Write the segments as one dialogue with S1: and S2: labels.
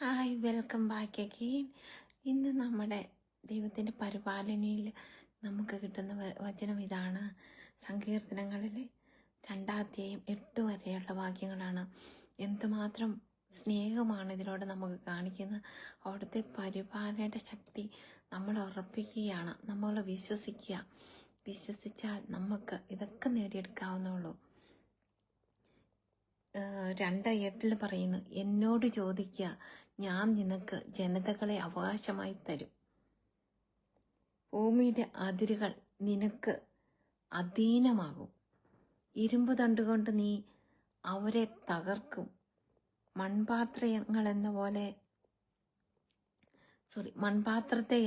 S1: Hi, welcome back again. ഇന്ന് നമ്മുടെ ദൈവത്തിൻ്റെ പരിപാലനയിൽ നമുക്ക് കിട്ടുന്ന വചനം ഇതാണ്. സങ്കീർത്തനങ്ങളിൽ 2-8 വരെയുള്ള വാക്യങ്ങളാണ്. എന്തുമാത്രം സ്നേഹമാണ് ഇതിലൂടെ നമുക്ക് കാണിക്കുന്നത്. അവിടുത്തെ പരിപാലനയുടെ ശക്തി നമ്മൾ ഉറപ്പിക്കുകയാണ്. നമ്മൾ വിശ്വസിച്ചാൽ നമുക്ക് ഇതൊക്കെ നേടിയെടുക്കാവുന്നുള്ളൂ. 2:8 പറയുന്നു, എന്നോട് ചോദിക്കുക, ഞാൻ നിനക്ക് ജനതകളെ അവകാശമായി തരും. ഭൂമിയുടെ അതിരുകൾ നിനക്ക് അധീനമാകും. ഇരുമ്പ് തണ്ടുകൊണ്ട് നീ അവരെ തകർക്കും. മൺപാത്രത്തെ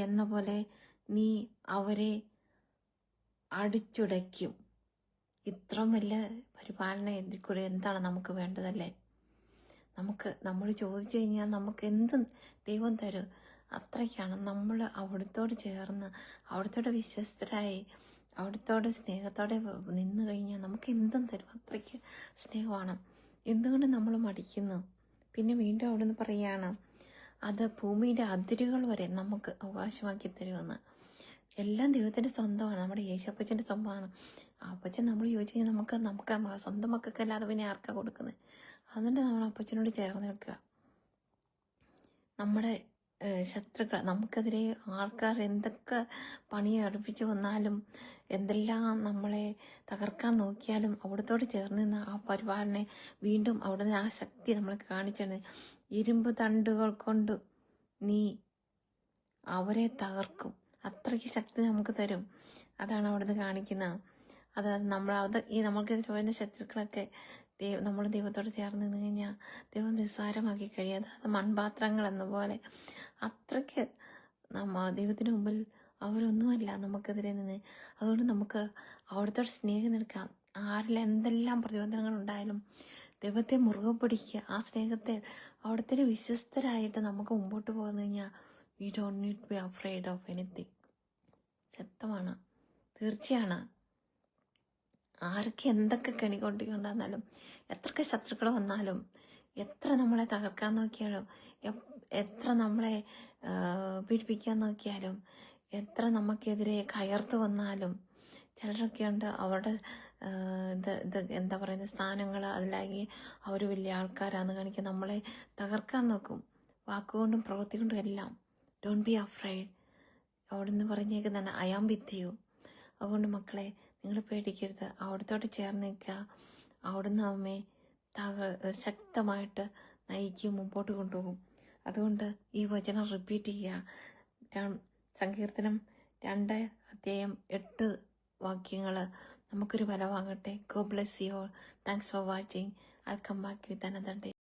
S1: എന്ന പോലെ നീ അവരെ അടിച്ചുടയ്ക്കും. ഇത്രയും വലിയ പരിപാലന എന്തിക്കൂടെ എന്താണ് നമുക്ക് വേണ്ടതല്ലേ? നമ്മൾ ചോദിച്ചു കഴിഞ്ഞാൽ നമുക്ക് എന്തും ദൈവം തരും. അത്രയ്ക്കാണ്. നമ്മൾ അവിടുത്തോട് ചേർന്ന് അവിടുത്തോട് വിശ്വസ്തരായി അവിടുത്തോട് സ്നേഹത്തോടെ നിന്ന് കഴിഞ്ഞാൽ നമുക്ക് എന്തും തരും. അത്രയ്ക്ക് സ്നേഹമാണ്. എന്തുകൊണ്ട് നമ്മൾ മടിക്കുന്നു? പിന്നെ വീണ്ടും അവിടുന്ന് പറയുകയാണ്, അത് ഭൂമിയുടെ അതിരുകൾ വരെ നമുക്ക് അവകാശമാക്കി തരുമെന്ന്. എല്ലാം ദൈവത്തിൻ്റെ സ്വന്തമാണ്. നമ്മുടെ യേശുപ്പച്ചൻ്റെ സ്വന്തമാണ്. അപ്പച്ചൻ നമ്മൾ ചോദിച്ചു കഴിഞ്ഞാൽ നമുക്ക് സ്വന്തം മക്കൾക്കല്ലാതെ പിന്നെ ആർക്കാ കൊടുക്കുന്നത്? അതുകൊണ്ട് നമ്മൾ അപ്പച്ചനോട് ചേർന്ന് നിൽക്കുക. നമ്മുടെ ശത്രുക്കൾ, നമുക്കെതിരെ ആൾക്കാർ എന്തൊക്കെ പണി അടുപ്പിച്ച് വന്നാലും എന്തെല്ലാം നമ്മളെ തകർക്കാൻ നോക്കിയാലും അവിടത്തോട് ചേർന്ന് നിന്ന് ആ പരിപാലനെ വീണ്ടും അവിടുന്ന് ആ ശക്തി നമ്മൾ കാണിച്ചാണ്. ഇരുമ്പ് തണ്ടുകൾ കൊണ്ട് നീ അവരെ തകർക്കും. അത്രയ്ക്ക് ശക്തി നമുക്ക് തരും. അതാണ് അവിടുന്ന് കാണിക്കുന്നത്. അതായത് നമ്മൾക്കെതിരെ വരുന്ന ശത്രുക്കളൊക്കെ നമ്മൾ ദൈവത്തോട് ചേർന്ന് നിന്ന് കഴിഞ്ഞാൽ ദൈവം നിസ്സാരമാക്കി കഴിയും. അതായത് മൺപാത്രങ്ങൾ എന്ന പോലെ അത്രയ്ക്ക് ദൈവത്തിന് മുമ്പിൽ അവരൊന്നുമല്ല നമുക്കെതിരെ നിന്ന്. അതുകൊണ്ട് നമുക്ക് അവിടുത്തെ സ്നേഹം നിൽക്കാം. ആരിൽ എന്തെല്ലാം പ്രതിബന്ധനങ്ങൾ ഉണ്ടായാലും ദൈവത്തെ മുറുകെ പിടിക്കുക. ആ സ്നേഹത്തെ അവിടുത്തെ വിശ്വസ്തരായിട്ട് നമുക്ക് മുമ്പോട്ട് പോകുന്നു കഴിഞ്ഞാൽ we don't need to be afraid of anything. സത്യമാണ്, തീർച്ചയാണ്. ആർക്ക് എന്തൊക്കെ കെണി കൊണ്ടുവന്നാലും, എത്രയൊക്കെ ശത്രുക്കൾ വന്നാലും, എത്ര നമ്മളെ തകർക്കാൻ നോക്കിയാലും, എത്ര നമ്മളെ പീഡിപ്പിക്കാൻ നോക്കിയാലും, എത്ര നമുക്കെതിരെ കയർത്ത് വന്നാലും, ചിലരൊക്കെ ഉണ്ട് അവരുടെ എന്താ പറയുന്ന സ്ഥാനങ്ങൾ അതിലാക്കി അവർ വലിയ ആൾക്കാരാന്ന് കാണിക്കാൻ നമ്മളെ തകർക്കാൻ നോക്കും. വാക്കുകൊണ്ടും പ്രവൃത്തി കൊണ്ടും എല്ലാം. Don't be afraid. അവിടുന്ന് പറഞ്ഞേക്കുന്നതാണ്, ഐ ആം വിത്ത് യു. അതുകൊണ്ട് മക്കളെ, നിങ്ങൾ പേടിക്കരുത്. അവിടത്തോട്ട് ചേർന്ന് നിൽക്കുക. അവിടുന്ന് അമ്മയെ ശക്തമായിട്ട് നയിക്കും, മുമ്പോട്ട് കൊണ്ടുപോകും. അതുകൊണ്ട് ഈ വചനം റിപ്പീറ്റ് ചെയ്യുക. സങ്കീർത്തനം 2:8 വാക്യങ്ങൾ നമുക്കൊരു ബലമാകട്ടെ. God bless you all. Thanks for watching. I'll come back with another day.